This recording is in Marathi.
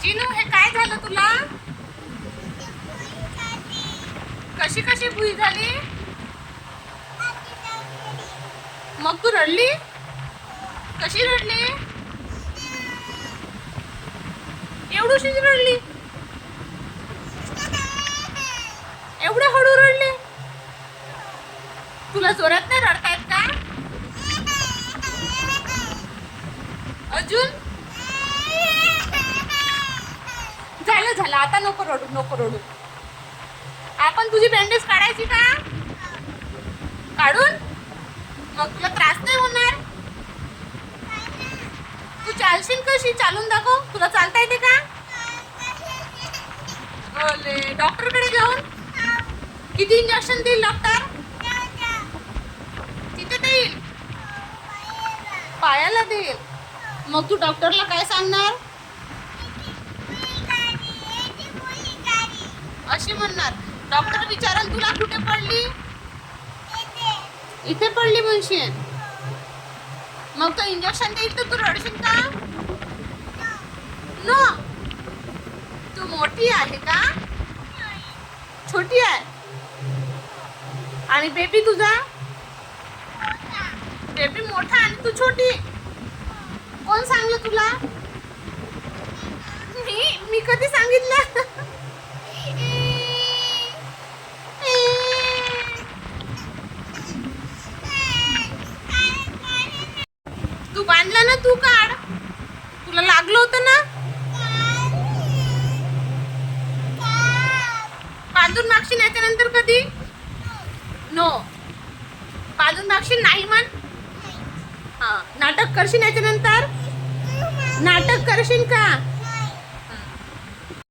चिनू, हे काय झालं तुला? कशी कशी भुई झाली? मग तू रडली? कशी रडली? एवढीशी रडली? एवढं हळू रडली? तुला जोरात नाही रडता येत का? अजून झालं झालं, आता नको रडू, नको रडू. आपण तुझी बँडेज काढायची का? काढून मग तुला त्रास नाही होणार. तू चालशील कशी? चालून दाखव. तुला चालता येते का? ओले, डॉक्टरकडे जाऊन किती इंजेक्शन देईल डॉक्टर? तिथे देईल, पायाला देईल. मग तू डॉक्टरला काय सांगणार? अशी म्हणणार. डॉक्टर विचारल तुला कुठे पडली? इथे पडली म्हणशील. मग तो इंजेक्शन देईल तर तू रडशील का? नो. तू मोठी आहे का? छोटी आहे. आणि बेबी तुझा? बेबी मोठा आणि तू छोटी. कोण सांगलं तुला? मी कधी सांगितलं? तू बांधला ना, तू काढ. तुला लागलं होतं ना? बांधून मागशील याच्यानंतर कधी? नो. बांधून मागशील नाही म्हण. हा, नाटक करशील याच्यानंतर? नाटक करशील का?